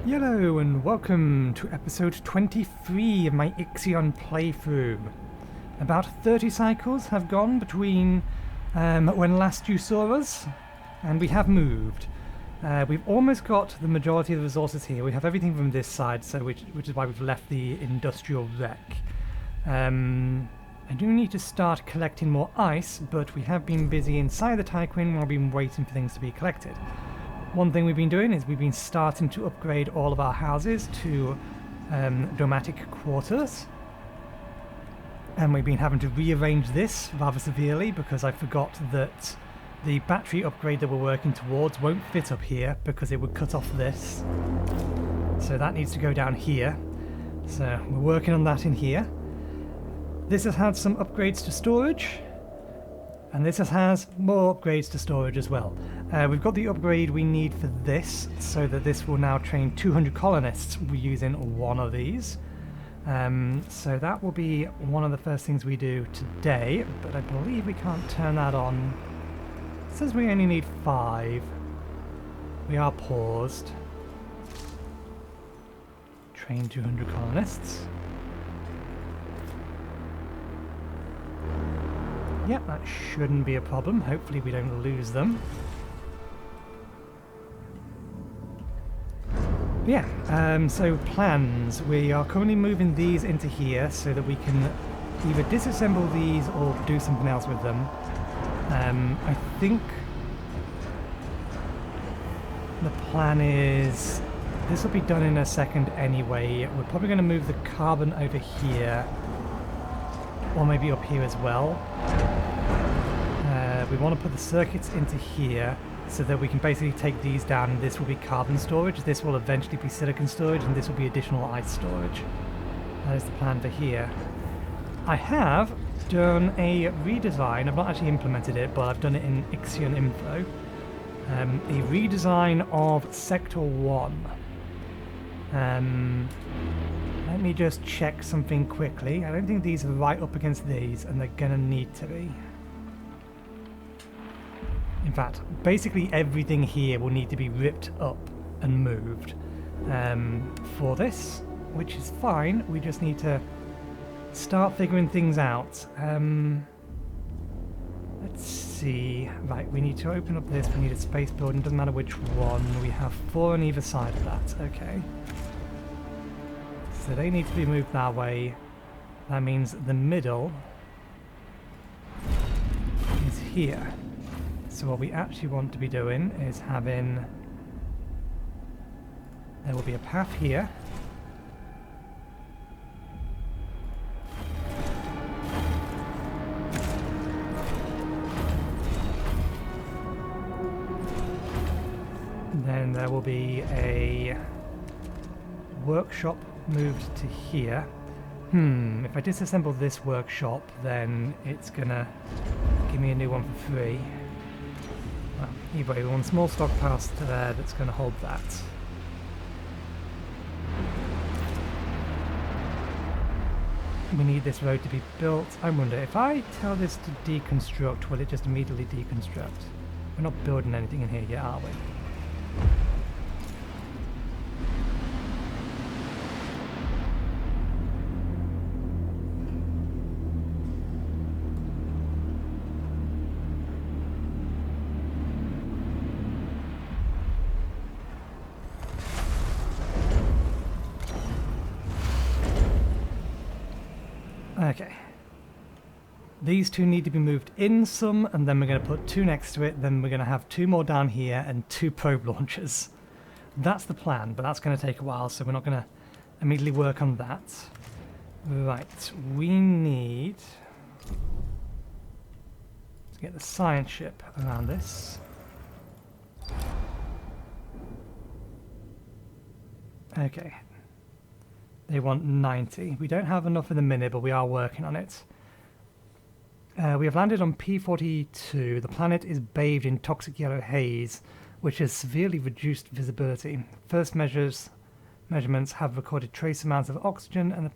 Hello and welcome to episode 23 of my IXION playthrough. About 30 cycles have gone between when last you saw us, and we have moved. We've almost got the majority of the resources here. We have everything from this side, so which is why we've left the industrial wreck. I do need to start collecting more ice, but we have been busy inside the Tyquin while we've been waiting for things to be collected. One thing we've been doing is we've been starting to upgrade all of our houses to domatic quarters. And we've been having to rearrange this rather severely because I forgot that the battery upgrade that we're working towards won't fit up here because it would cut off this. So that needs to go down here. So we're working on that in here. This has had some upgrades to storage. And this has more upgrades to storage as well. We've got the upgrade we need for this, so that this will now train 200 colonists using one of these. So that will be one of the first things we do today, but I believe we can't turn that on. It says we only need 5. We are paused. Train 200 colonists. Yep, that shouldn't be a problem. Hopefully we don't lose them. But yeah, so plans. We are currently moving these into here so that we can either disassemble these or do something else with them. I think the plan is this will be done in a second anyway. We're probably going to move the carbon over here, or maybe up here as well. We want to put the circuits into here so that we can basically take these down, and this will be carbon storage, this will eventually be silicon storage, and this will be additional ice storage. That is the plan for here. I have done a redesign. I've not actually implemented it, but I've done it in IXION info. A redesign of Sector 1. Let me just check something quickly. I don't think these are right up against these, and they're going to need to be. In fact, basically everything here will need to be ripped up and moved for this, which is fine. We just need to start figuring things out. Let's see. Right, we need to open up this. We need a space building. Doesn't matter which one. We have 4 on either side of that. Okay. So they need to be moved that way. That means the middle is here. So what we actually want to be doing is having... There will be a path here. Then there will be a workshop moved to here. If I disassemble this workshop, then it's gonna give me a new one for free. Well, either way, we want a small stockpile to there that's going to hold that. We need this road to be built. I wonder, if I tell this to deconstruct, will it just immediately deconstruct? We're not building anything in here yet, are we? Okay. These 2 need to be moved in some, and then we're going to put 2 next to it, then we're going to have 2 more down here and 2 probe launchers. That's the plan, but that's going to take a while, so we're not going to immediately work on that. Right, we need to get the science ship around this. Okay. They want 90. We don't have enough in the minute, but we are working on it. We have landed on P-42. The planet is bathed in toxic yellow haze, which has severely reduced visibility. First measurements have recorded trace amounts of oxygen in the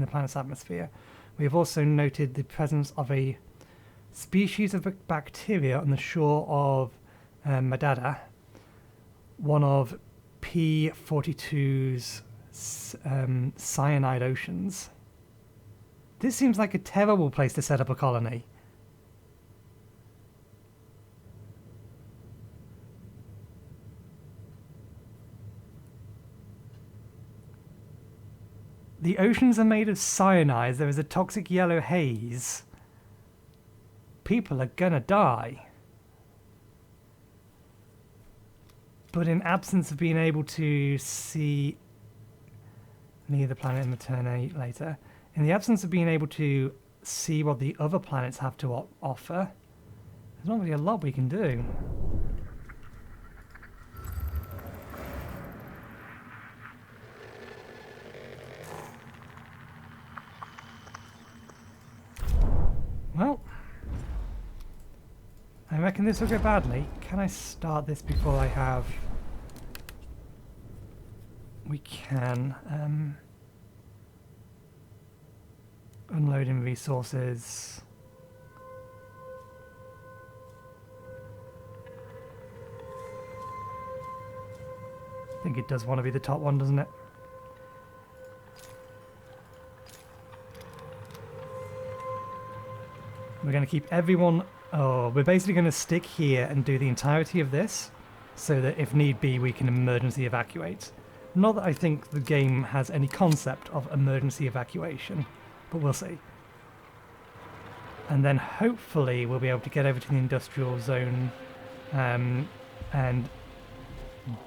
planet's atmosphere. We have also noted the presence of a species of bacteria on the shore of Madada, one of P-42's cyanide oceans. This seems like a terrible place to set up a colony. The oceans are made of cyanide. There is a toxic yellow haze. People are gonna die. But in absence of being able to see neither planet in the turn later, in the absence of being able to see what the other planets have to offer, there's not really a lot we can do. Well, I reckon this will go badly. Can I start this before I have... We can. Unloading resources. I think it does want to be the top one, doesn't it? We're going to keep everyone... Oh, we're basically going to stick here and do the entirety of this, so that if need be we can emergency evacuate. Not that I think the game has any concept of emergency evacuation, but we'll see. And then hopefully we'll be able to get over to the industrial zone and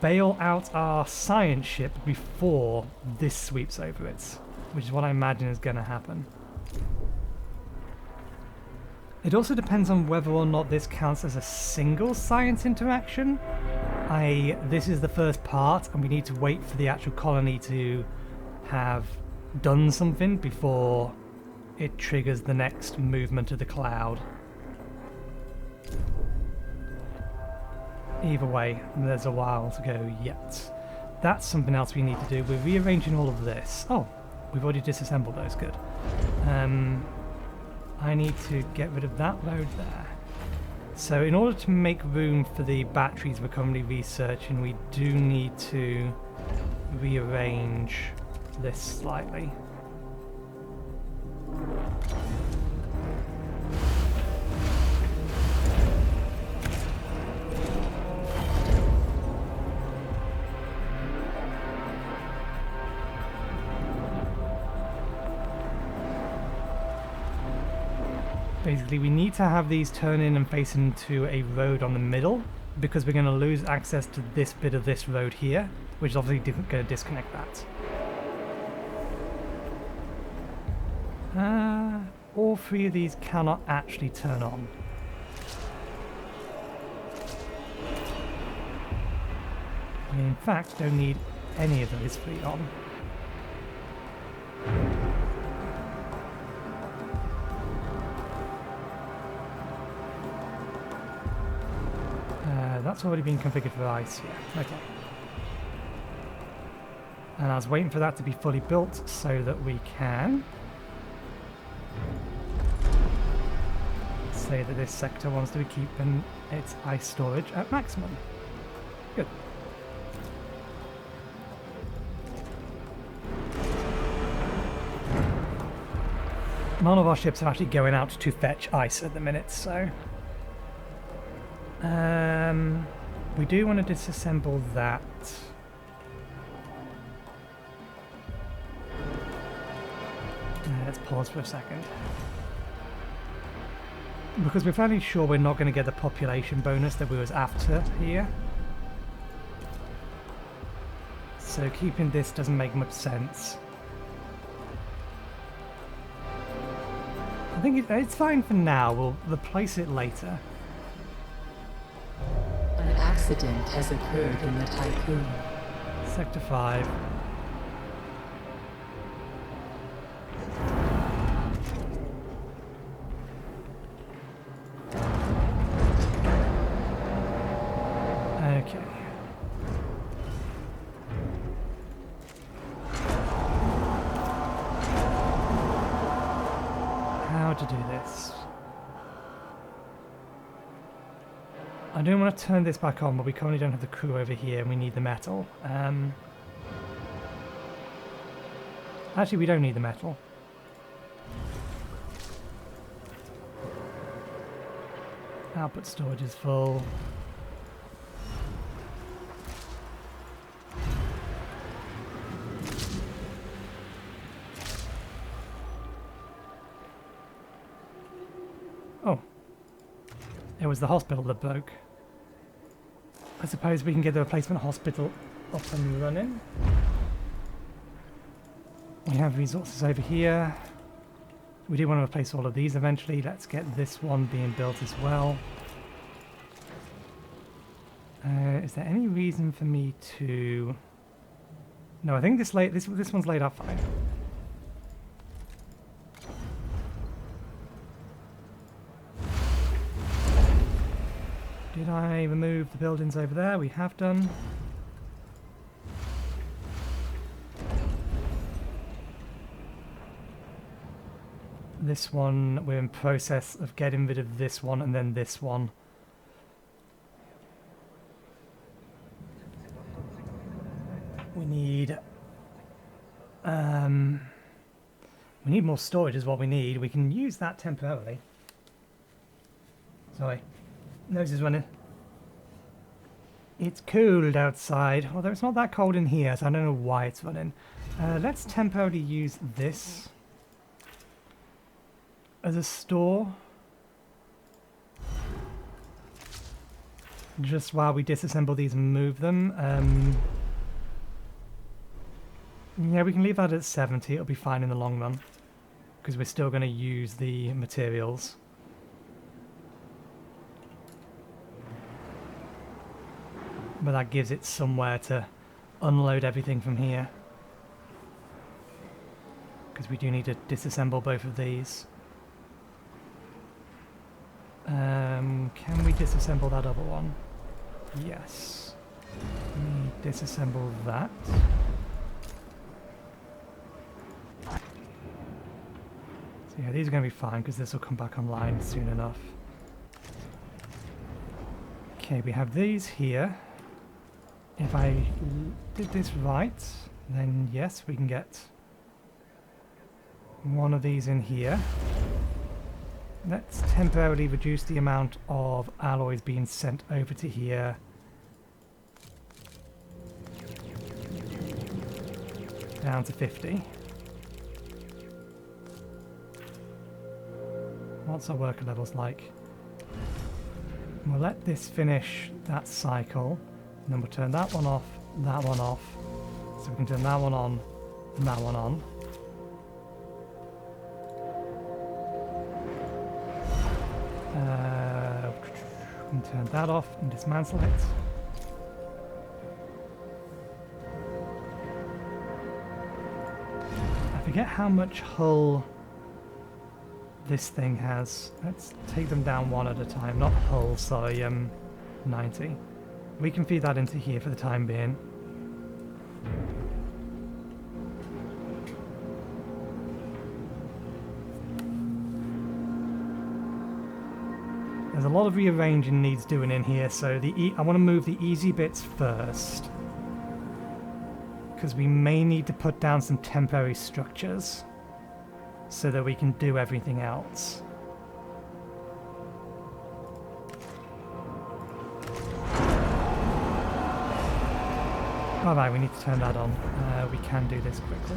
bail out our science ship before this sweeps over it, which is what I imagine is going to happen. It also depends on whether or not this counts as a single science interaction. This is the first part, and we need to wait for the actual colony to have done something before it triggers the next movement of the cloud. Either way, there's a while to go yet. That's something else we need to do. We're rearranging all of this. Oh, we've already disassembled those, good. I need to get rid of that load there. So in order to make room for the batteries we're currently researching, we do need to rearrange this slightly. Basically, we need to have these turn in and face into a road on the middle, because we're going to lose access to this bit of this road here, which is obviously going to disconnect that. All three of these cannot actually turn on. We in fact don't need any of those three on. That's already been configured for ice, yeah. Okay. And I was waiting for that to be fully built so that we can say that this sector wants to be keeping its ice storage at maximum. Good. None of our ships are actually going out to fetch ice at the minute, so... we do want to disassemble that. Let's pause for a second. Because we're fairly sure we're not going to get the population bonus that we was after here. So keeping this doesn't make much sense. I think it's fine for now, we'll replace it later. An accident has occurred in the Tycoon. Sector 5. Okay. How to do this? I don't want to turn this back on, but we currently don't have the crew over here and we need the metal. Actually, we don't need the metal. Output storage is full. Oh. It was the hospital that broke. I suppose we can get the replacement hospital up and running. We have resources over here. We do want to replace all of these eventually. Let's get this one being built as well. Is there any reason for me to... No, I think this one's laid out fine. Did I remove the buildings over there? We have done. This one, we're in process of getting rid of this one and then this one. We need more storage is what we need. We can use that temporarily. Sorry. Nose is running. It's cold outside, although it's not that cold in here, so I don't know why it's running. Let's temporarily use this as a store. Just while we disassemble these and move them. Yeah, we can leave that at 70, it'll be fine in the long run. Because we're still going to use the materials. But that gives it somewhere to unload everything from here. Because we do need to disassemble both of these. Can we disassemble that other one? Yes. Let me disassemble that. So yeah, these are going to be fine because this will come back online soon enough. Okay, we have these here. If I did this right, then yes, we can get one of these in here. Let's temporarily reduce the amount of alloys being sent over to here. Down to 50. What's our worker levels like? We'll let this finish that cycle. And then we'll turn that one off, so we can turn that one on, and that one on. We can turn that off and dismantle it. I forget how much hull this thing has. Let's take them down one at a time, not hull, sorry, 90. We can feed that into here for the time being. There's a lot of rearranging needs doing in here, so I want to move the easy bits first. Because we may need to put down some temporary structures so that we can do everything else. Alright, we need to turn that on. We can do this quickly.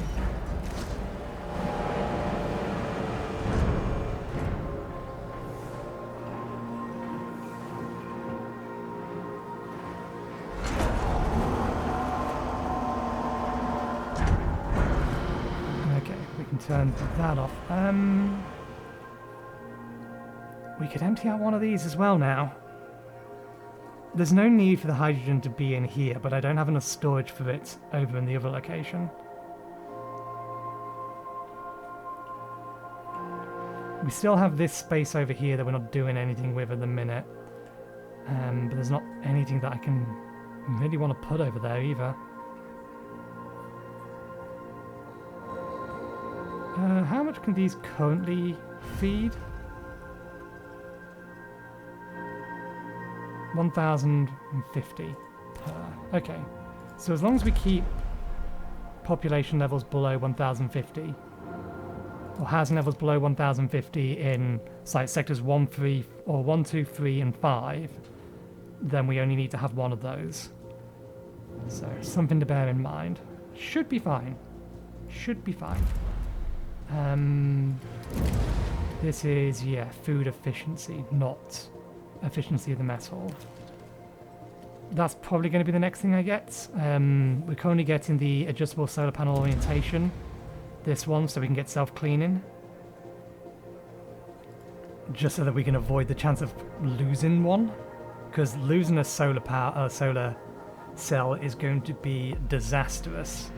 Okay, we can turn that off. We could empty out one of these as well now. There's no need for the hydrogen to be in here, but I don't have enough storage for it over in the other location. We still have this space over here that we're not doing anything with at the minute. But there's not anything that I can really want to put over there either. How much can these currently feed? 1,050 per. Okay. So as long as we keep population levels below 1,050, or housing levels below 1,050 in site sectors 1, 3, or 1, 2, 3, and 5, then we only need to have one of those. So something to bear in mind. Should be fine. Should be fine. This is, yeah, food efficiency, not efficiency of the mess hall. That's probably going to be the next thing I get. We're currently getting the adjustable solar panel orientation. This one, so we can get self-cleaning. Just so that we can avoid the chance of losing one. Because losing a solar cell is going to be disastrous.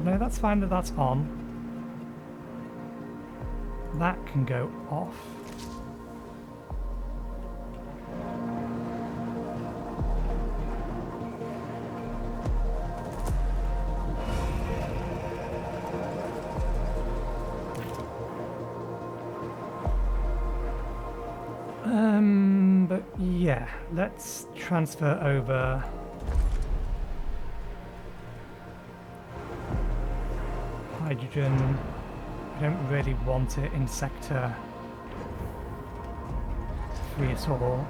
No, that's fine that that's on. That can go off. But yeah, let's transfer over hydrogen. I don't really want it in sector 3 at all.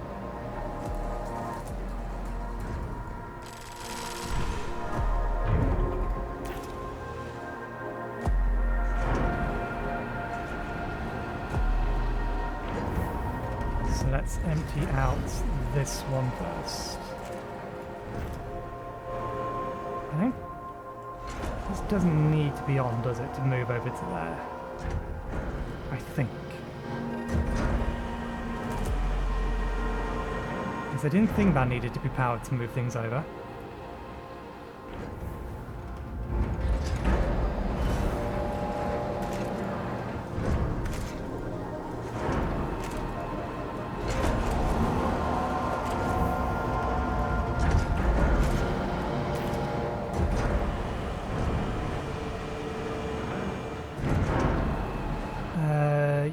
So let's empty out this one first. I think this doesn't need to be on, does it, to move over to there? I think. Because I didn't think that needed to be powered to move things over.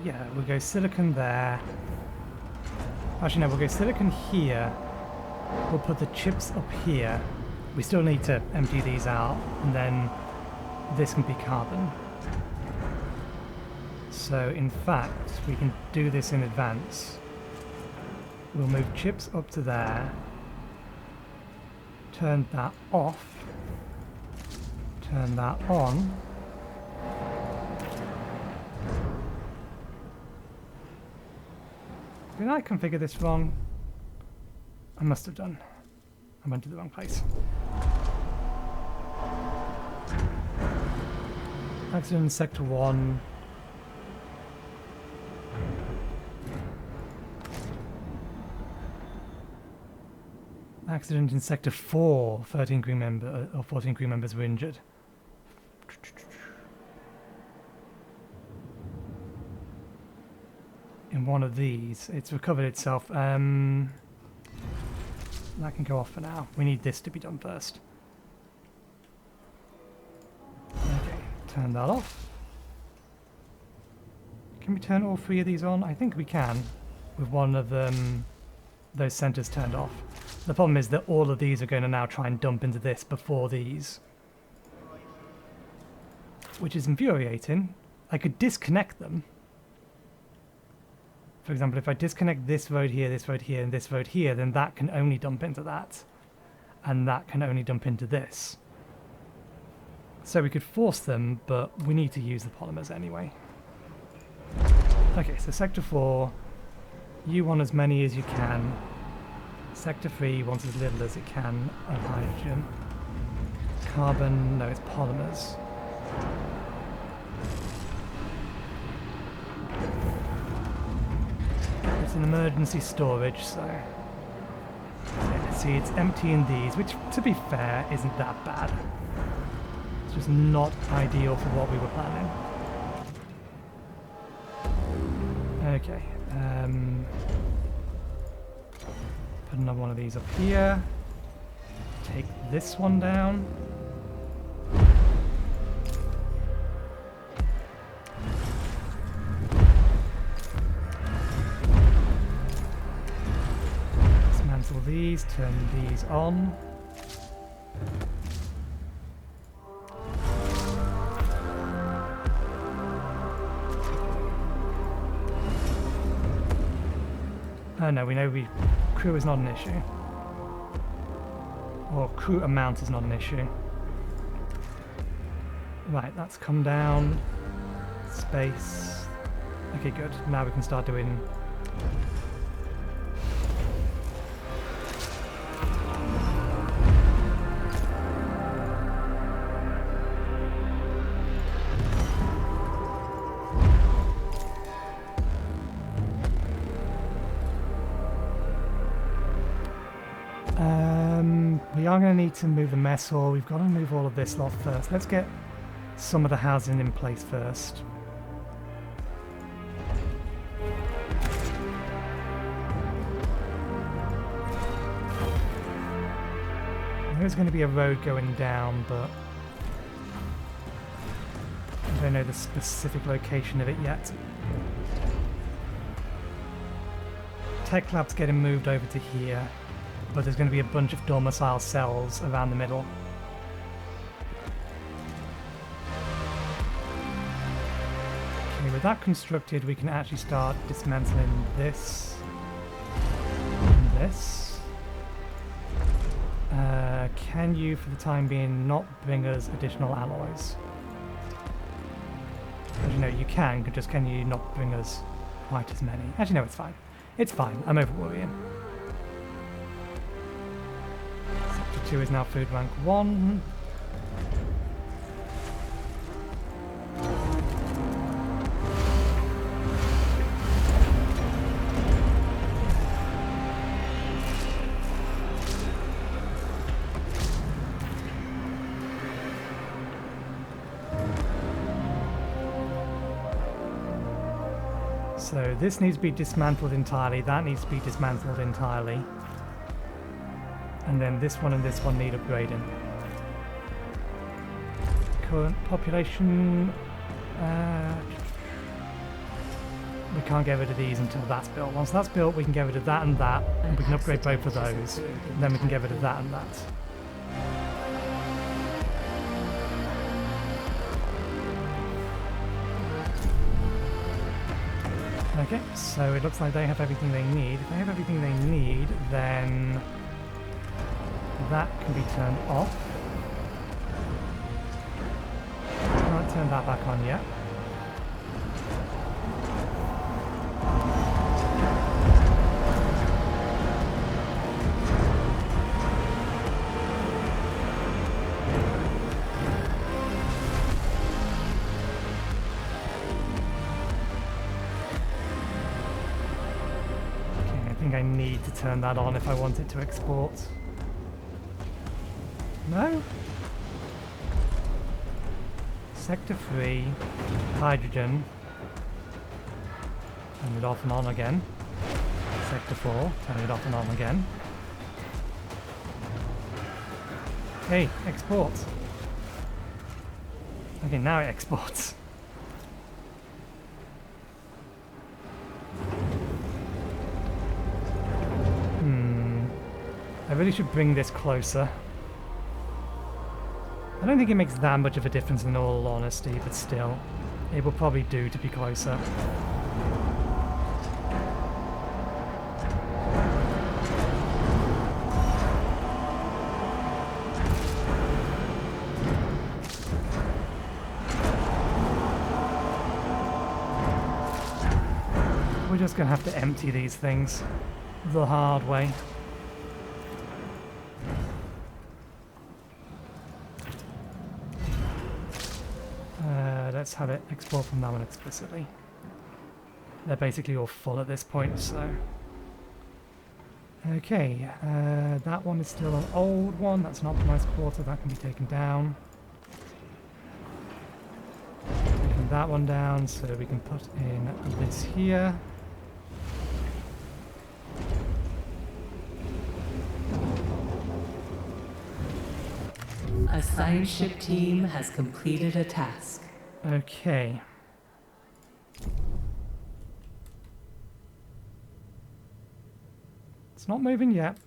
Yeah, we'll go silicon there. Actually, no, we'll go silicon here. We'll put the chips up here. We still need to empty these out, and then this can be carbon. So, in fact, we can do this in advance. We'll move chips up to there. Turn that off. Turn that on. Did I configure this wrong? I must have done. I went to the wrong place. Accident in sector 1. Accident in sector 4. 13 crew members or 14 crew members were injured. In one of these, it's recovered itself. That can go off for now. We need this to be done first. Okay, turn that off. Can we turn all 3 of these on? I think we can, with one of them, those centers turned off. The problem is that all of these are going to now try and dump into this before these, which is infuriating. I could disconnect them. For example, if I disconnect this road here, and this road here, then that can only dump into that. And that can only dump into this. So we could force them, but we need to use the polymers anyway. Okay, so sector 4, you want as many as you can. Sector 3 wants as little as it can of hydrogen. Carbon, no, it's polymers. It's an emergency storage, so yeah, see, it's emptying these, which, to be fair, isn't that bad. It's just not ideal for what we were planning. Okay, put another one of these up here. Take this one down. these, turn these on. Oh no, we know crew is not an issue. Or crew amount is not an issue. Right, that's come down. Space. Okay, good. Now we can start doing... we are going to need to move the mess hall. We've got to move all of this lot first. Let's get some of the housing in place first. There's going to be a road going down, but I don't know the specific location of it yet. Tech Lab's getting moved over to here, but there's going to be a bunch of domicile cells around the middle. Okay, with that constructed, we can actually start dismantling this and this. Can you, for the time being, not bring us additional alloys? Actually, no, you can, just can you not bring us quite as many? Actually, no, it's fine. It's fine. I'm over worrying. Sector 2 is now food rank 1. So this needs to be dismantled entirely, that needs to be dismantled entirely. And then this one and this one need upgrading. Current population... we can't get rid of these until that's built. Once that's built, we can get rid of that, and we can upgrade both of those. And then we can get rid of that and that. Okay, so it looks like they have everything they need. If they have everything they need, then that can be turned off. Can't turn that back on yet. I need to turn that on if I want it to export. No? Sector 3, hydrogen. Turn it off and on again. Sector 4, turn it off and on again. Hey, export. Okay, now it exports. I really should bring this closer. I don't think it makes that much of a difference in all honesty, but still, it will probably do to be closer. We're just going to have to empty these things the hard way. Let's have it export from that one explicitly. They're basically all full at this point, so... Okay, that one is still an old one, that's an optimized quarter, that can be taken down. Taking that one down so we can put in this here. A science ship team has completed a task. Okay. It's not moving yet.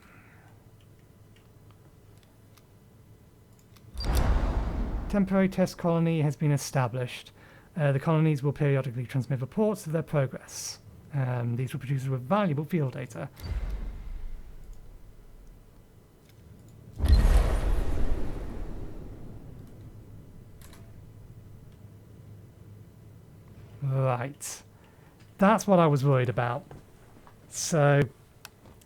Temporary test colony has been established. The colonies will periodically transmit reports of their progress. These will produce with valuable field data. Right. That's what I was worried about. So,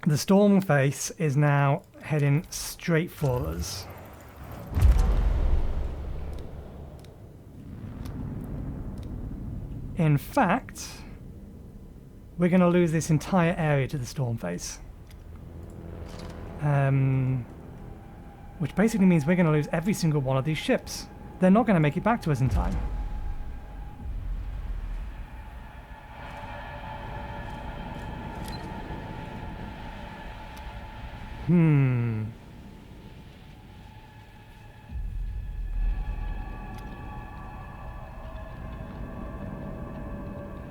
the storm face is now heading straight for us. In fact, we're going to lose this entire area to the storm face. Which basically means we're going to lose every single one of these ships. They're not going to make it back to us in time.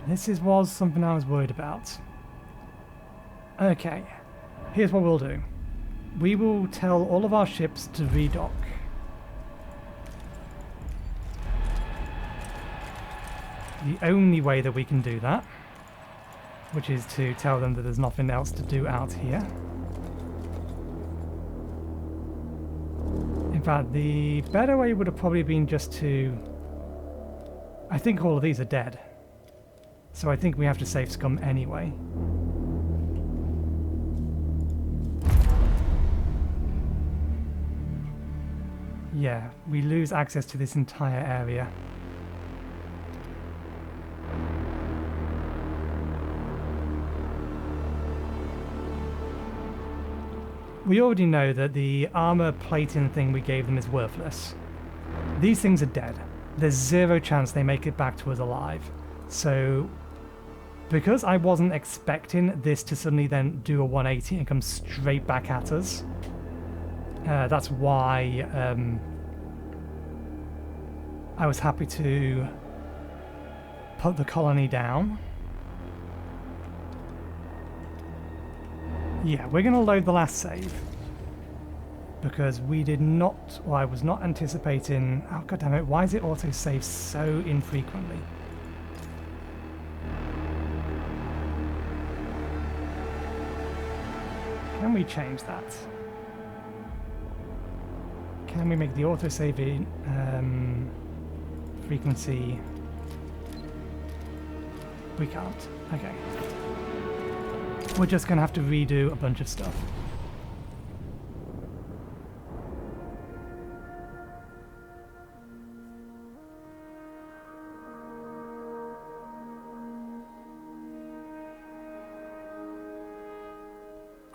This was something I was worried about. Okay, here's what we'll do. We will tell all of our ships to redock. The only way that we can do that, which is to tell them that there's nothing else to do out here. In fact, the better way would have probably been just to... I think all of these are dead. So I think we have to save scum anyway. Yeah, we lose access to this entire area. We already know that the armor plating thing we gave them is worthless. These things are dead. There's zero chance they make it back to us alive. So, because I wasn't expecting this to suddenly then do a 180 and come straight back at us, that's why I was happy to put the colony down. Yeah, we're going to load the last save. Because we did not, or I was not anticipating... Oh, god damn it, why is it auto-save so infrequently? Can we change that? Can we make the auto-save frequency? We can't. Okay. We're just going to have to redo a bunch of stuff.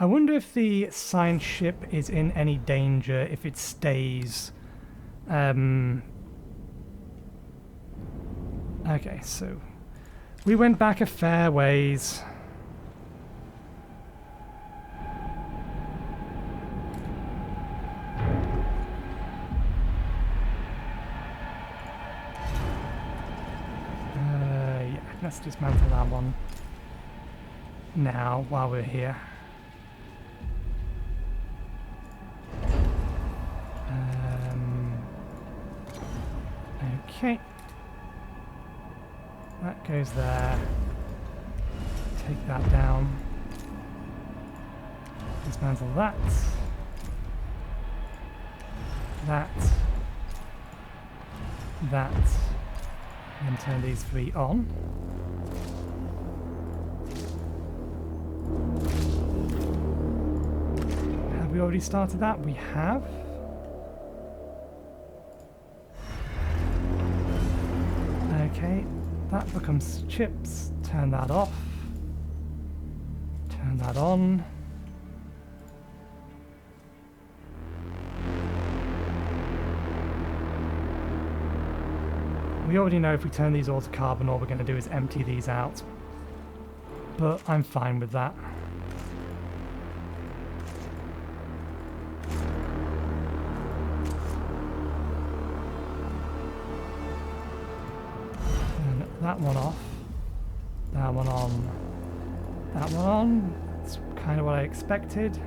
I wonder if the science ship is in any danger if it stays... Okay, so... We went back a fair ways. Yeah, let's dismantle that one now while we're here. Okay. That goes there. Take that down. Dismantle that. That. That. And turn these three on. Have we already started that? We have. Okay, that becomes chips. Turn that off. Turn that on. We already know if we turn these all to carbon, all we're going to do is empty these out. But I'm fine with that. That one off, that one on, that one on. That's kind of what I expected.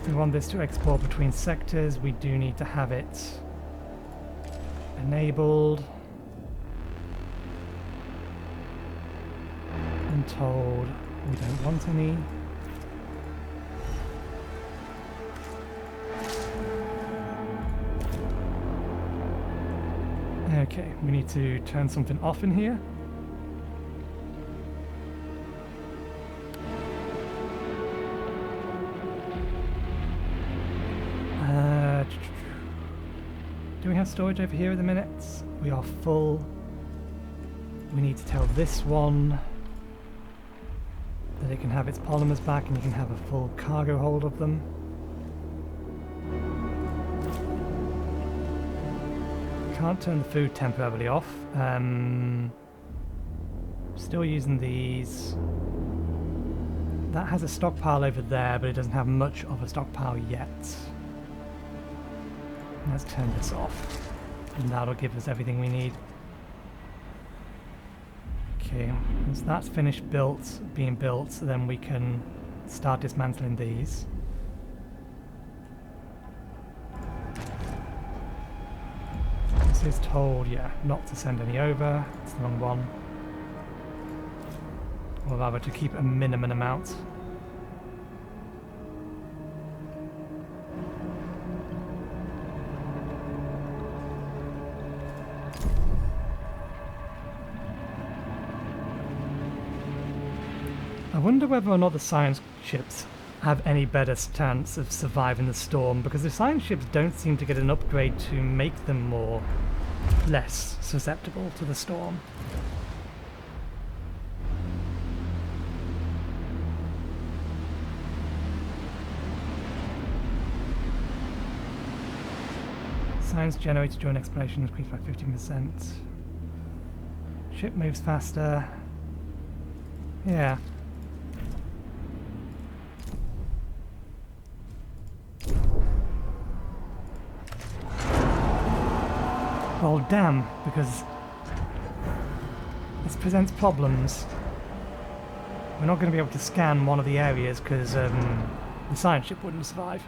we want this to export between sectors, we do need to have it enabled and told we don't want any. Okay, we need to turn something off in here. Do we have storage over here at the minute? We are full. We need to tell this one that it can have its polymers back and you can have a full cargo hold of them. Can't turn the food temporarily off. Still using these. That has a stockpile over there, but it doesn't have much of a stockpile yet. Let's turn this off, and that'll give us everything we need. Okay, once that's finished being built, then we can start dismantling these. This is told, yeah, not to send any over. It's the wrong one. Or rather, to keep a minimum amount. I wonder whether or not the science ships have any better chance of surviving the storm, because the science ships don't seem to get an upgrade to make them less susceptible to the storm. Science generated during exploration increased by 15%. Ship moves faster. Yeah. Well, damn, because this presents problems. We're not going to be able to scan one of the areas because the science ship wouldn't survive.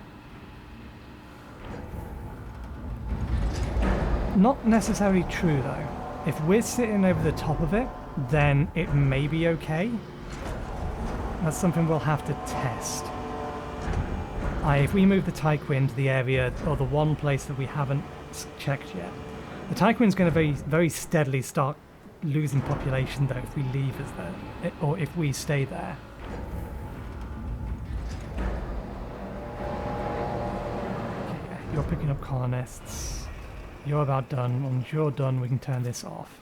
Not necessarily true, though. If we're sitting over the top of it, then it may be okay. That's something we'll have to test. If we move the Tyquin to the area, or the one place that we haven't checked yet, the Tyquin's going to very steadily start losing population, though, if we leave us there, or if we stay there. Okay, you're picking up colonists. You're about done. Once you're done, we can turn this off.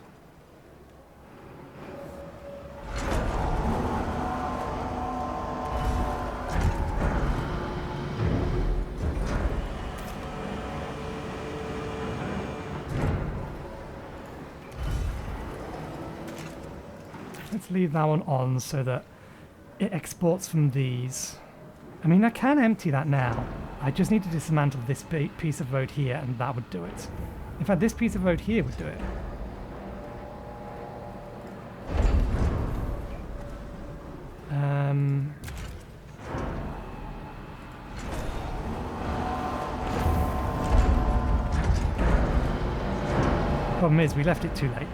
Let's leave that one on so that it exports from these. I mean, I can empty that now. I just need to dismantle this piece of road here, and that would do it. In fact, this piece of road here would do it. Problem is, we left it too late.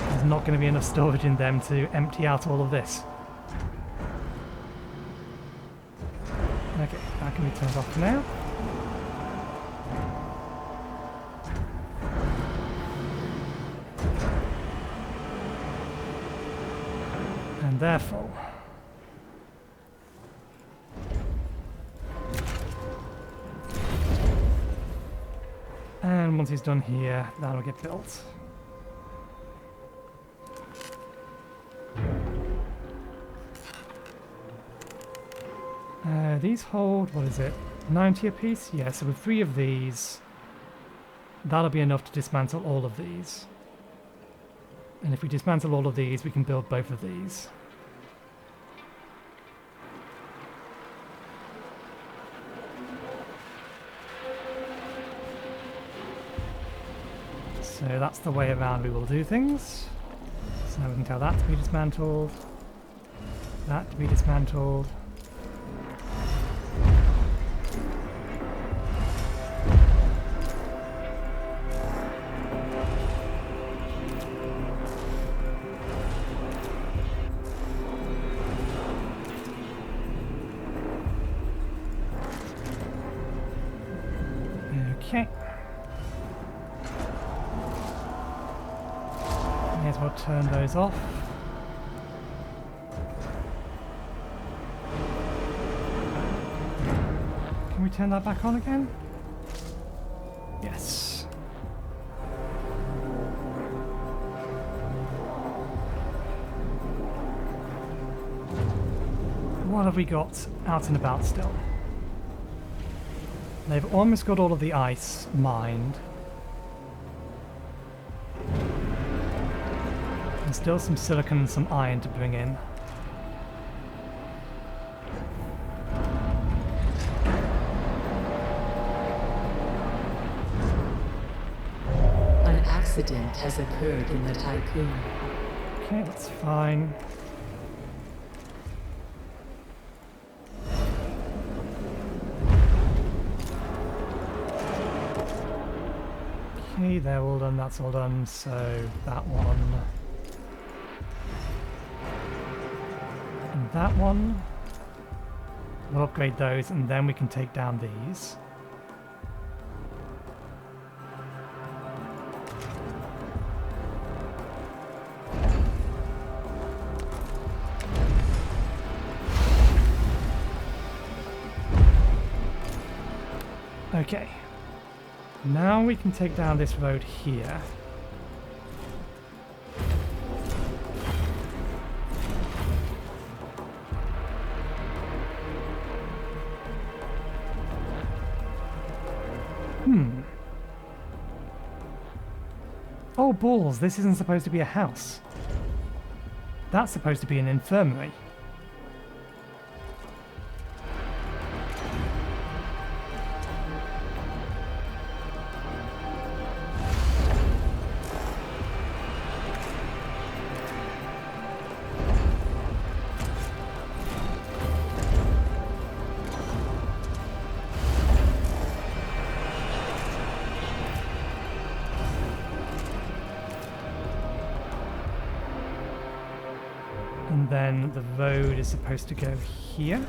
There's not going to be enough storage in them to empty out all of this. Okay, that can be turned off for now. And therefore, and once he's done here, that'll get built. These hold, what is it, 90 apiece? Yeah, so with 3 of these, that'll be enough to dismantle all of these. And if we dismantle all of these, we can build both of these. So that's the way around we will do things. So we can tell that to be dismantled, that to be dismantled. Okay. May as well turn those off. Can we turn that back on again? Yes. What have we got out and about still? They've almost got all of the ice mined. There's still some silicon and some iron to bring in. An accident has occurred in the Tycoon. Okay, that's fine. Okay, they're all done, that's all done, so that one. And that one. We'll upgrade those and then we can take down these. Okay. Now we can take down this road here. Oh balls, this isn't supposed to be a house. That's supposed to be an infirmary. And then the road is supposed to go here.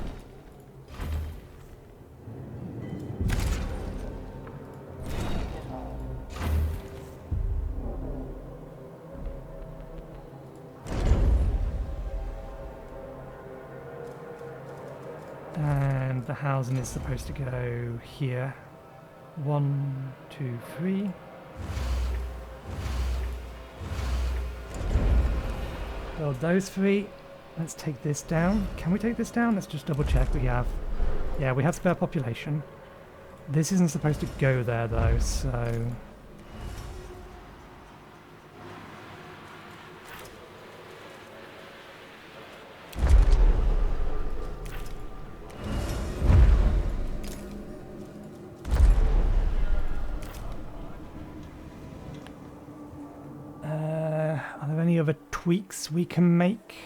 And the housing is supposed to go here. 1, 2, 3. Build those 3. Let's take this down. Can we take this down? Let's just double check we have. Yeah, we have spare population. This isn't supposed to go there though, so... Are there any other tweaks we can make?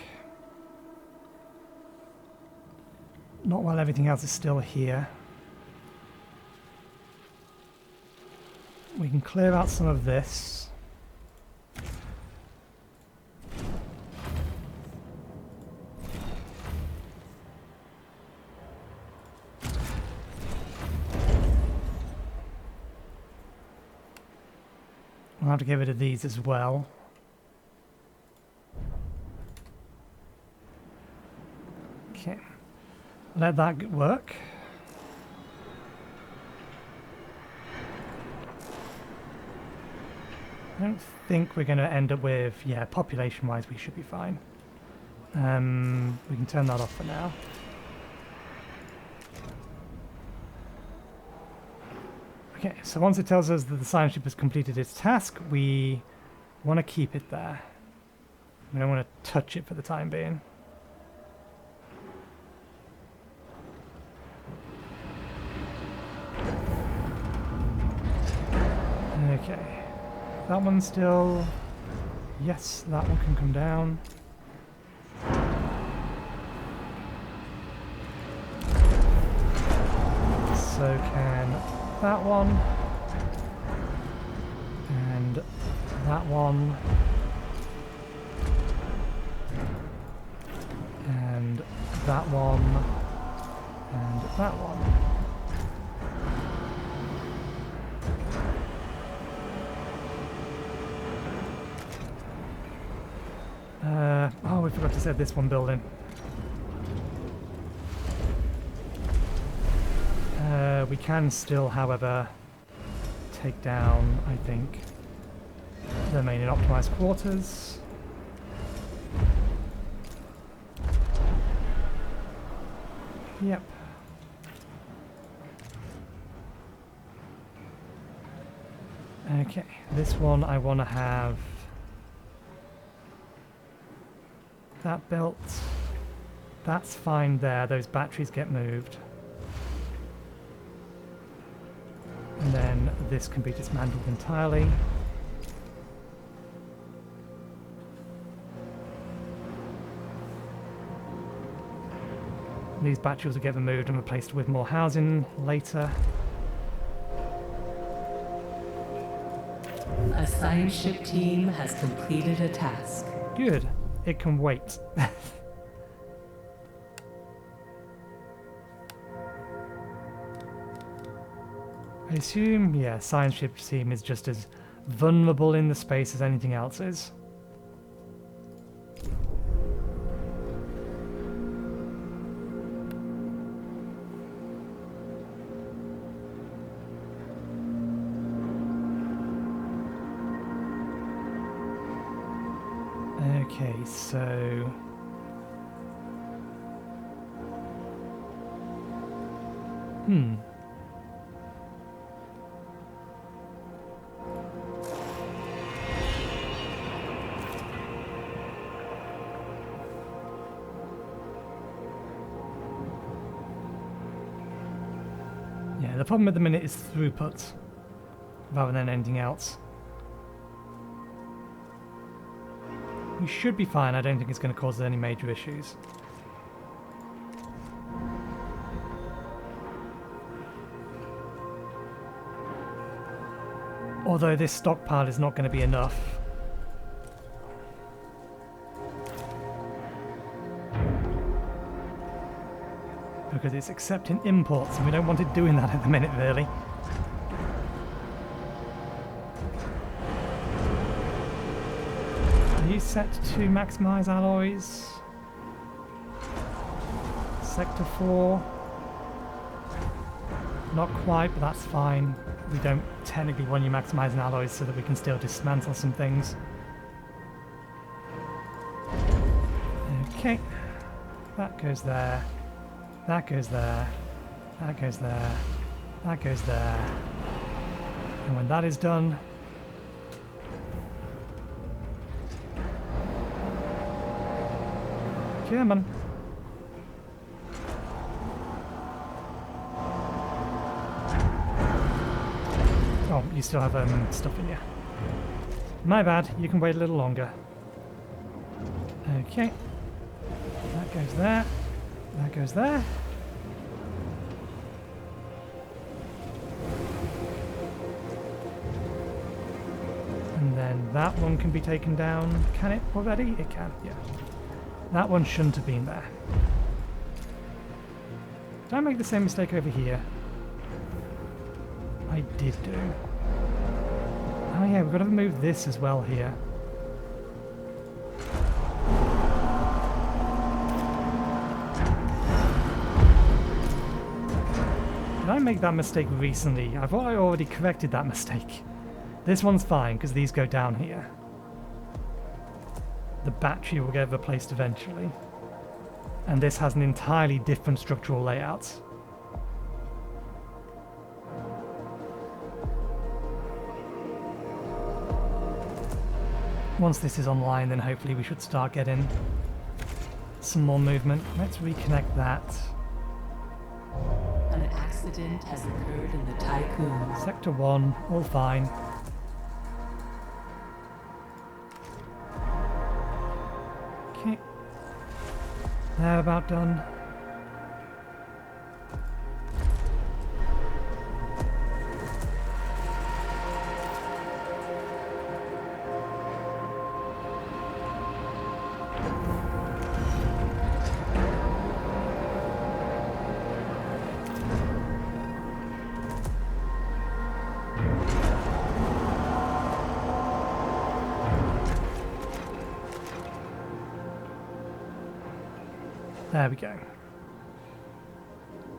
Not while everything else is still here. We can clear out some of this. We'll have to get rid of these as well. Okay, let that work. I don't think we're going to end up with, yeah, population-wise we should be fine. We can turn that off for now. Okay, so once it tells us that the science ship has completed its task, we want to keep it there. We don't want to touch it for the time being. Okay, that one's still Yes, that one can come down. So can that one. And that one. And that one. And that one. Oh, we forgot to set this one building. We can still, however, take down, I think, the main and optimized quarters. Yep. Okay, this one I want to have that built. That's fine there, those batteries get moved. And then this can be dismantled entirely. These batteries will get removed and replaced with more housing later. A science ship team has completed a task. Good. It can wait. I assume, yeah, science ship team is just as vulnerable in the space as anything else is. Okay, so... Yeah, the problem at the minute is throughput, rather than anything else. We should be fine, I don't think it's going to cause any major issues. Although this stockpile is not going to be enough. Because it's accepting imports and we don't want it doing that at the minute, really. Are you set to maximize alloys? Sector 4. Not quite, but that's fine. We don't technically want you maximizing alloys so that we can still dismantle some things. Okay. That goes there. That goes there. That goes there. That goes there. And when that is done... Come on. Oh, you still have stuff in you. My bad, you can wait a little longer. Okay. That goes there. That goes there. And then that one can be taken down. Can it already? It can, yeah. That one shouldn't have been there. Did I make the same mistake over here? I did do. Oh yeah, we've got to remove this as well here. Did I make that mistake recently? I thought I already corrected that mistake. This one's fine, because these go down here. The battery will get replaced eventually. And this has an entirely different structural layout. Once this is online, then hopefully we should start getting some more movement. Let's reconnect that. An accident has occurred in the Tycoon. Sector 1, all fine. Okay. They're about done. There we go.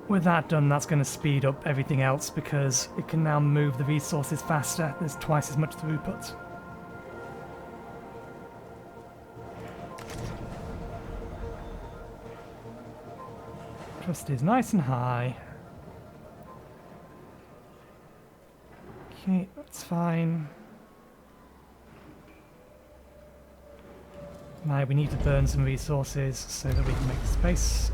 With that done, that's going to speed up everything else because it can now move the resources faster. There's twice as much throughput. Trust is nice and high. Okay, that's fine. Right, we need to burn some resources so that we can make space.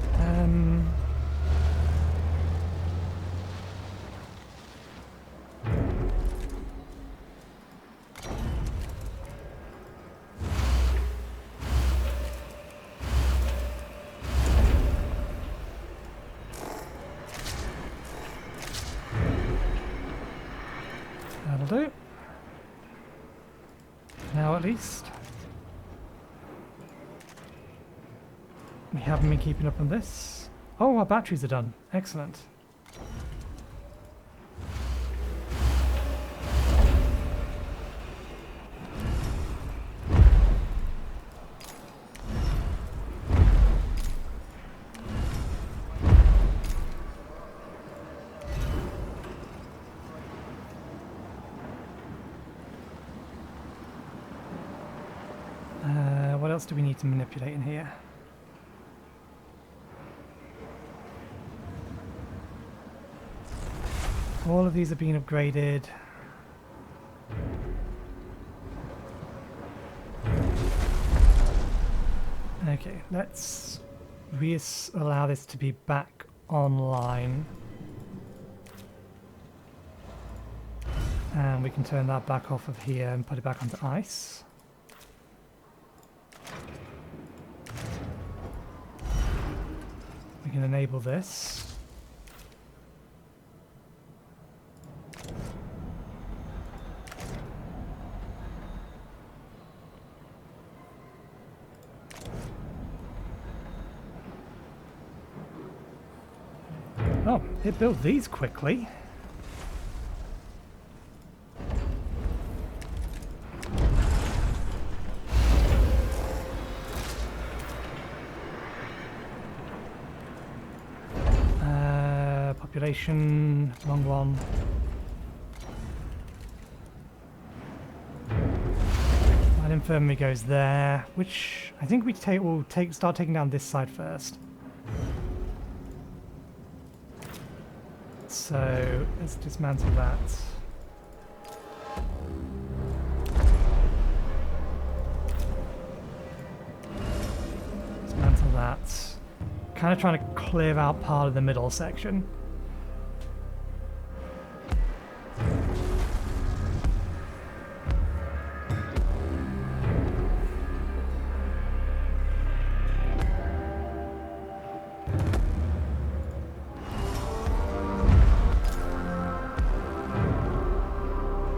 That'll do. Now at least. We haven't been keeping up on this. Oh, our batteries are done. Excellent. What else do we need to manipulate in here? All of these are being upgraded. Okay, let's allow this to be back online. And we can turn that back off of here and put it back onto ice. We can enable this. Oh, it built these quickly. Population, wrong one. That infirmary goes there, which I think we will start taking down this side first. So let's dismantle that. Dismantle that. Kind of trying to clear out part of the middle section.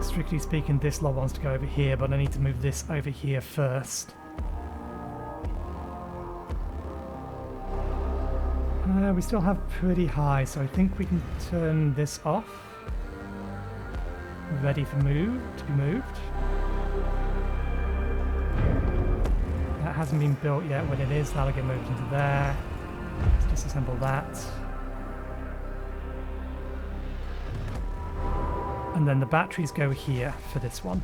Strictly speaking, this lot wants to go over here, but I need to move this over here first. We still have pretty high, so I think we can turn this off. Ready for to be moved. That hasn't been built yet. When it is, that'll get moved into there. Let's disassemble that. And then the batteries go here for this one.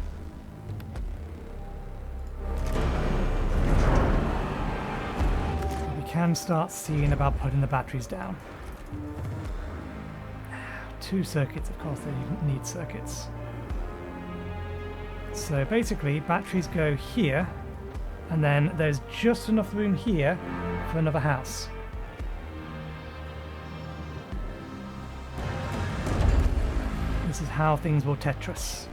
We can start seeing about putting the batteries down. 2 circuits, of course, they need circuits. So basically, batteries go here, and then there's just enough room here for another house. This is how things will Tetris.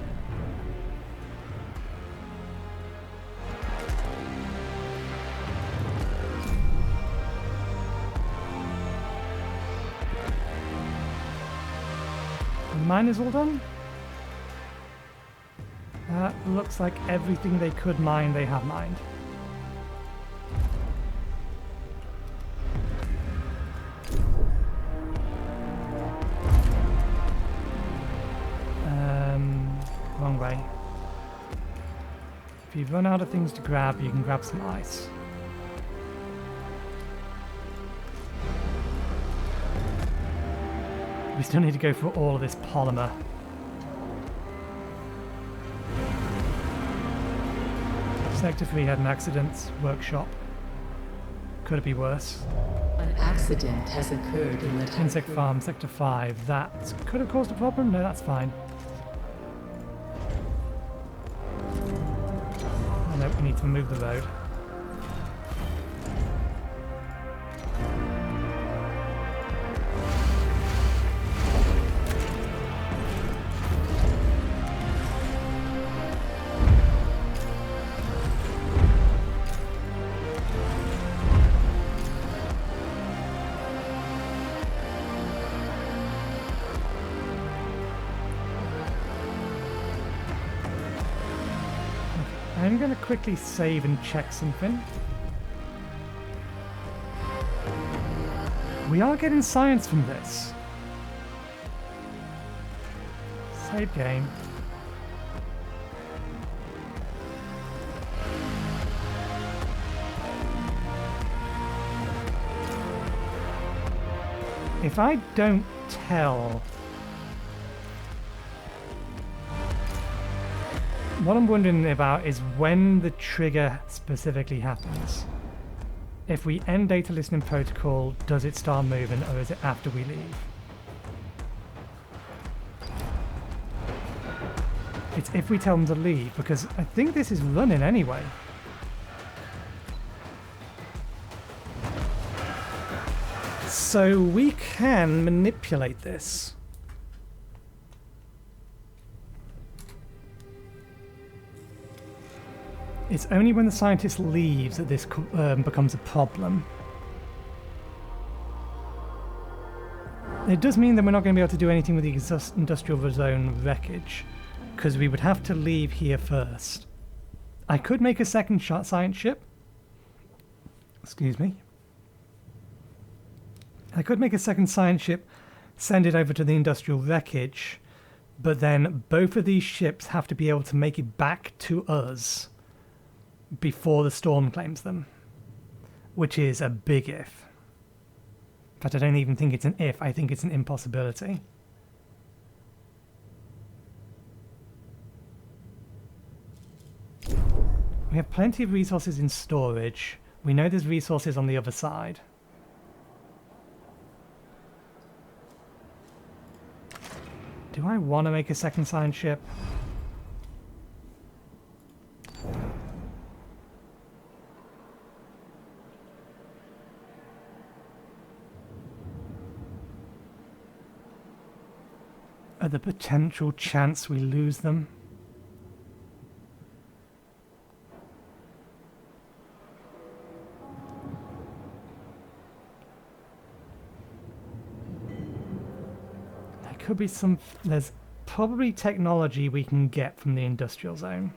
Mine is all done. That looks like everything they could mine, they have mined. Wrong way. If you run out of things to grab, you can grab some ice. We still need to go through all of this polymer. Sector 3 had an accident. Workshop. Could it be worse? An accident has occurred in the Insect farm, Sector 5. That could have caused a problem? No, that's fine. Oh, no, we need to remove the road. I'm going to quickly save and check something. We are getting science from this. Save game. If I don't tell... What I'm wondering about is when the trigger specifically happens. If we end data listening protocol, does it start moving, or is it after we leave? It's if we tell them to leave, because I think this is running anyway. So we can manipulate this. It's only when the scientist leaves that this becomes a problem. It does mean that we're not going to be able to do anything with the industrial zone wreckage, because we would have to leave here first. I could make a second science ship. Excuse me. I could make a second science ship, send it over to the industrial wreckage, but then both of these ships have to be able to make it back to us before the storm claims them, which is a big if. In fact, I don't even think it's an if, I think it's an impossibility. We have plenty of resources in storage. We know there's resources on the other side. Do I want to make a second science ship? At the potential chance we lose them. There could be some... There's probably technology we can get from the industrial zone.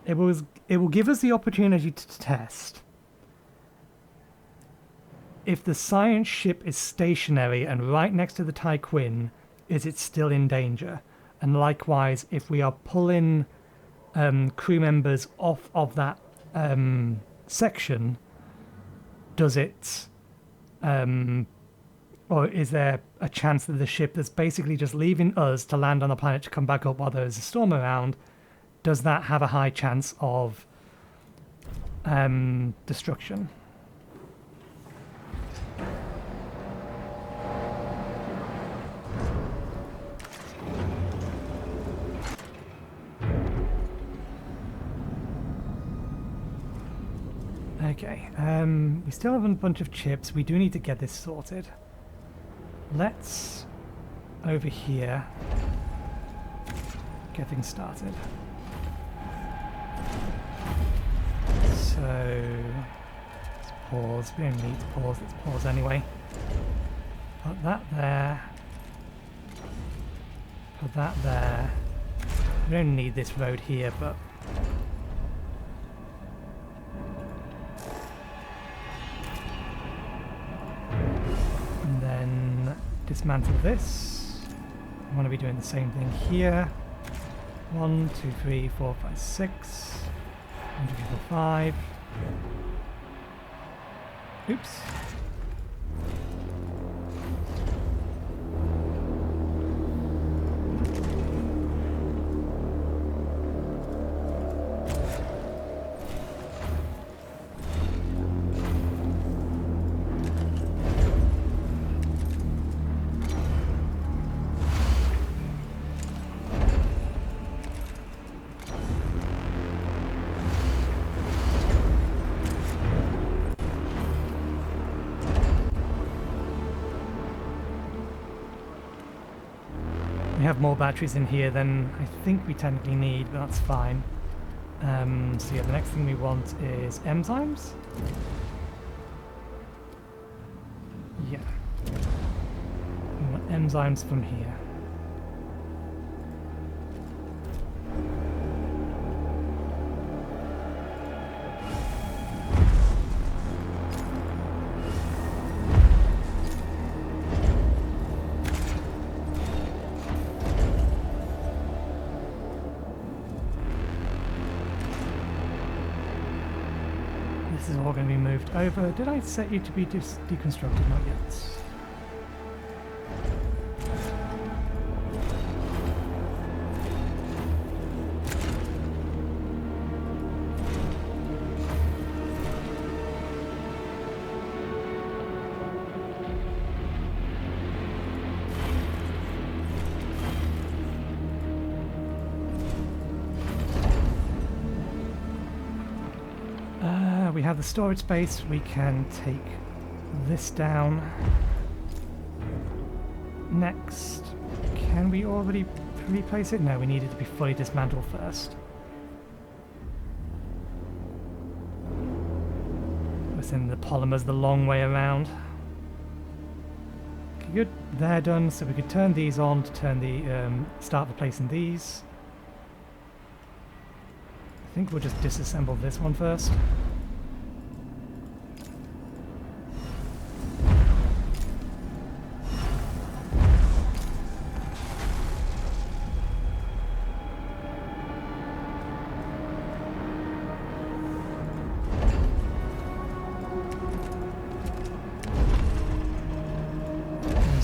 It will give us the opportunity to test. If the science ship is stationary and right next to the Tyquin, is it still in danger? And likewise, if we are pulling crew members off of that section, does it... or is there a chance that the ship that's basically just leaving us to land on the planet to come back up while there's a storm around, does that have a high chance of destruction? Okay, we still have a bunch of chips. We do need to get this sorted. Let's, over here, get things started. So, let's pause. We don't need to pause. Let's pause anyway. Put that there. Put that there. We don't need this road here, but... And then dismantle this. I want to be doing the same thing here. 1, 2, 3, 4, 5, 6. 1, 2, 3, 4, 5. Oops. We have more batteries in here than I think we technically need, but that's fine. So yeah, the next thing we want is enzymes. Yeah. We want enzymes from here. This is all going to be moved over. Did I set you to be deconstructed? Not yet. We have the storage space, we can take this down. Next, can we already replace it? No, we need it to be fully dismantled first. We're sending the polymers the long way around. Okay, good, they're done, so we could turn these on to turn the start replacing these. I think we'll just disassemble this one first.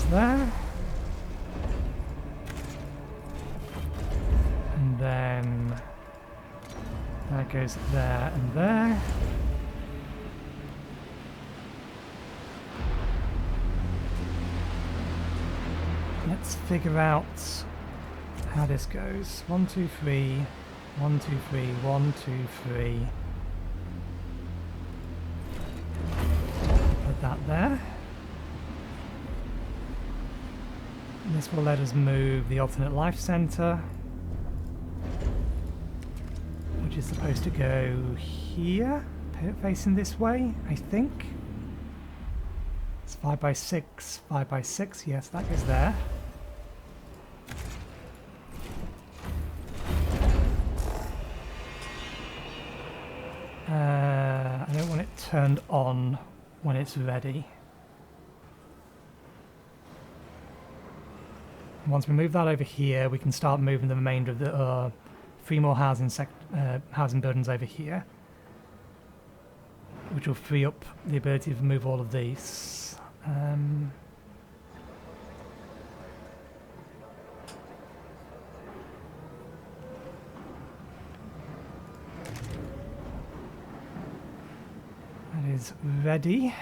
There. And then that goes there and there. Let's figure out how this goes. 1, 2, 3, 1, 2, 3, 1, 2, 3. Put that there. This will let us move the alternate life center, which is supposed to go here, facing this way, I think. It's 5 by 6, 5 by 6, yes, that goes there. I don't want it turned on when it's ready. Once we move that over here, we can start moving the remainder of the 3 more housing buildings over here, which will free up the ability to move all of these. That is ready,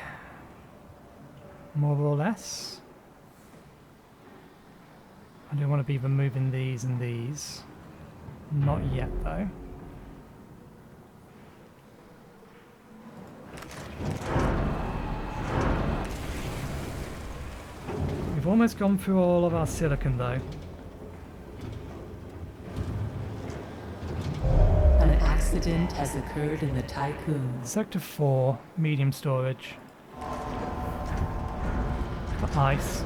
more or less. I don't want to be removing these and these. Not yet, though. We've almost gone through all of our silicon, though. An accident has occurred in the Tycoon. Sector 4, medium storage. For ice.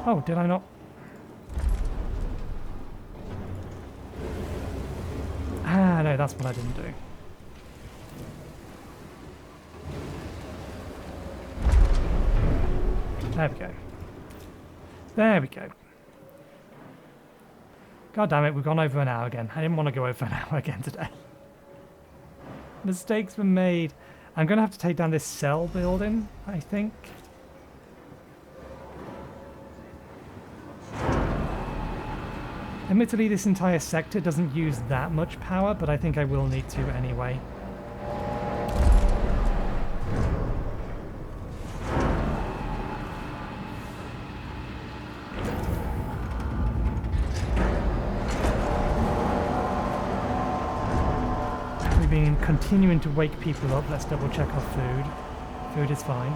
Oh, did I not? Ah, no, that's what I didn't do. There we go. There we go. God damn it, we've gone over an hour again. I didn't want to go over an hour again today. Mistakes were made. I'm going to have to take down this cell building, I think. Admittedly, this entire sector doesn't use that much power, but I think I will need to anyway. We've been continuing to wake people up. Let's double check our food. Food is fine.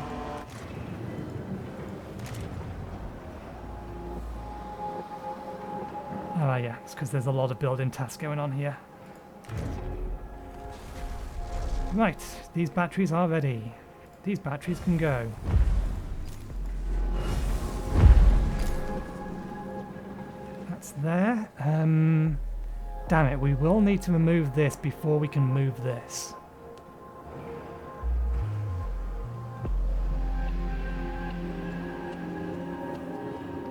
Oh yeah, it's because there's a lot of building tasks going on here. Right, these batteries are ready. These batteries can go. That's there. Damn it, we will need to remove this before we can move this.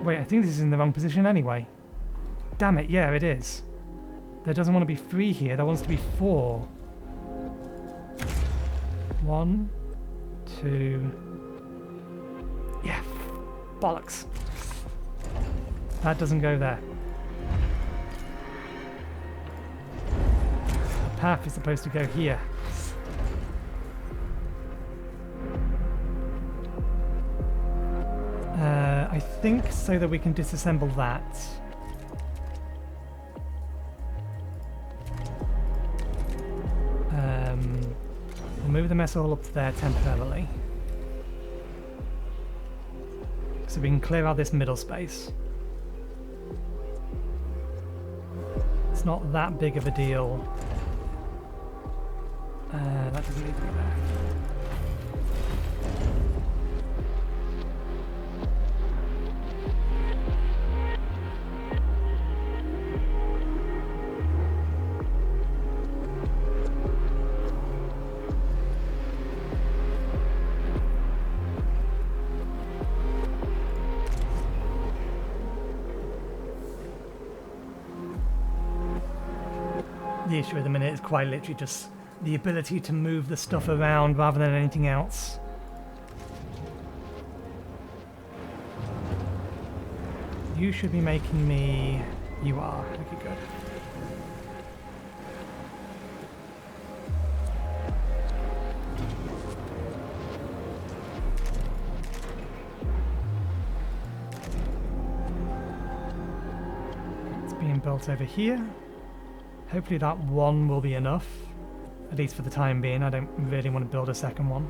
Wait, I think this is in the wrong position anyway. Damn it, yeah, it is. There doesn't want to be 3 here, there wants to be 4. 1, 2... Yeah, bollocks. That doesn't go there. The path is supposed to go here. I think so that we can disassemble that. We'll move the mess hall up there temporarily. So we can clear out this middle space. It's not that big of a deal. That doesn't need to be there. The issue at the minute is quite literally just the ability to move the stuff around rather than anything else. You should be making me... You are. Okay, good. It's being built over here. Hopefully that one will be enough, at least for the time being. I don't really want to build a second one.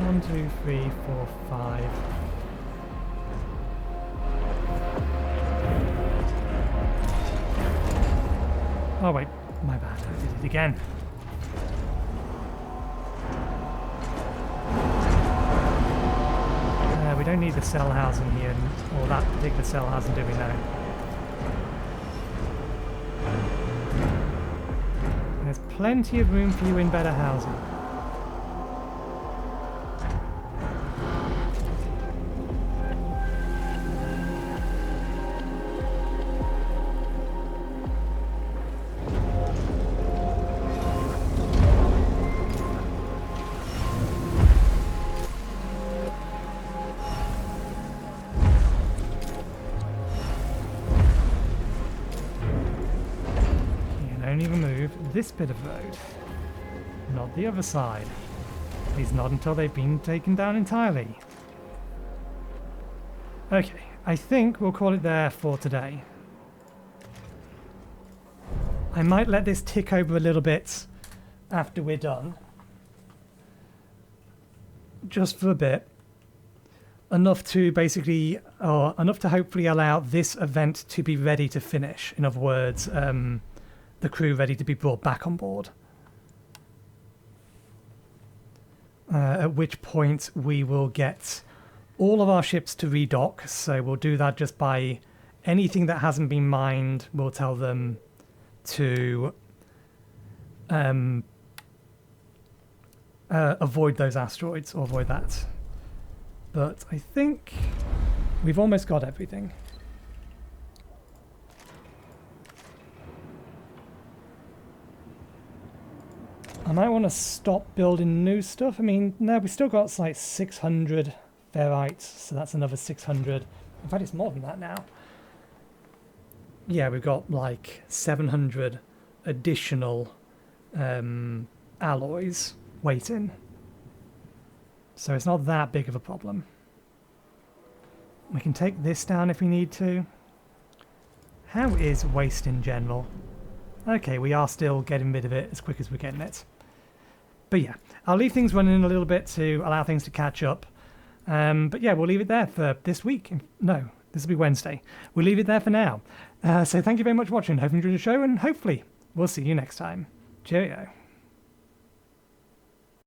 One, 2, 3, 4, 5. Oh wait, my bad, I did it again. We don't need the cell housing here, or that particular cell housing, do we now? There's plenty of room for you in better housing. Only remove this bit of road, not the other side. least not until they've been taken down entirely. Okay, I think we'll call it there for today. I might let this tick over a little bit after we're done. Just for a bit. Enough to basically, or enough to hopefully allow this event to be ready to finish. In other words, the crew ready to be brought back on board. At which point we will get all of our ships to redock. So we'll do that just by anything that hasn't been mined. We'll tell them to avoid those asteroids, or avoid that. But I think we've almost got everything. I might want to stop building new stuff. I mean, no, we've still got like 600 ferrites, so that's another 600. In fact, it's more than that now. Yeah, we've got like 700 additional alloys waiting. So it's not that big of a problem. We can take this down if we need to. How is waste in general? Okay, we are still getting rid of it as quick as we're getting it. But yeah, I'll leave things running a little bit to allow things to catch up. But yeah, we'll leave it there for this week. No, this will be Wednesday. We'll leave it there for now. So thank you very much for watching. Hope you enjoyed the show, and hopefully we'll see you next time. Cheerio.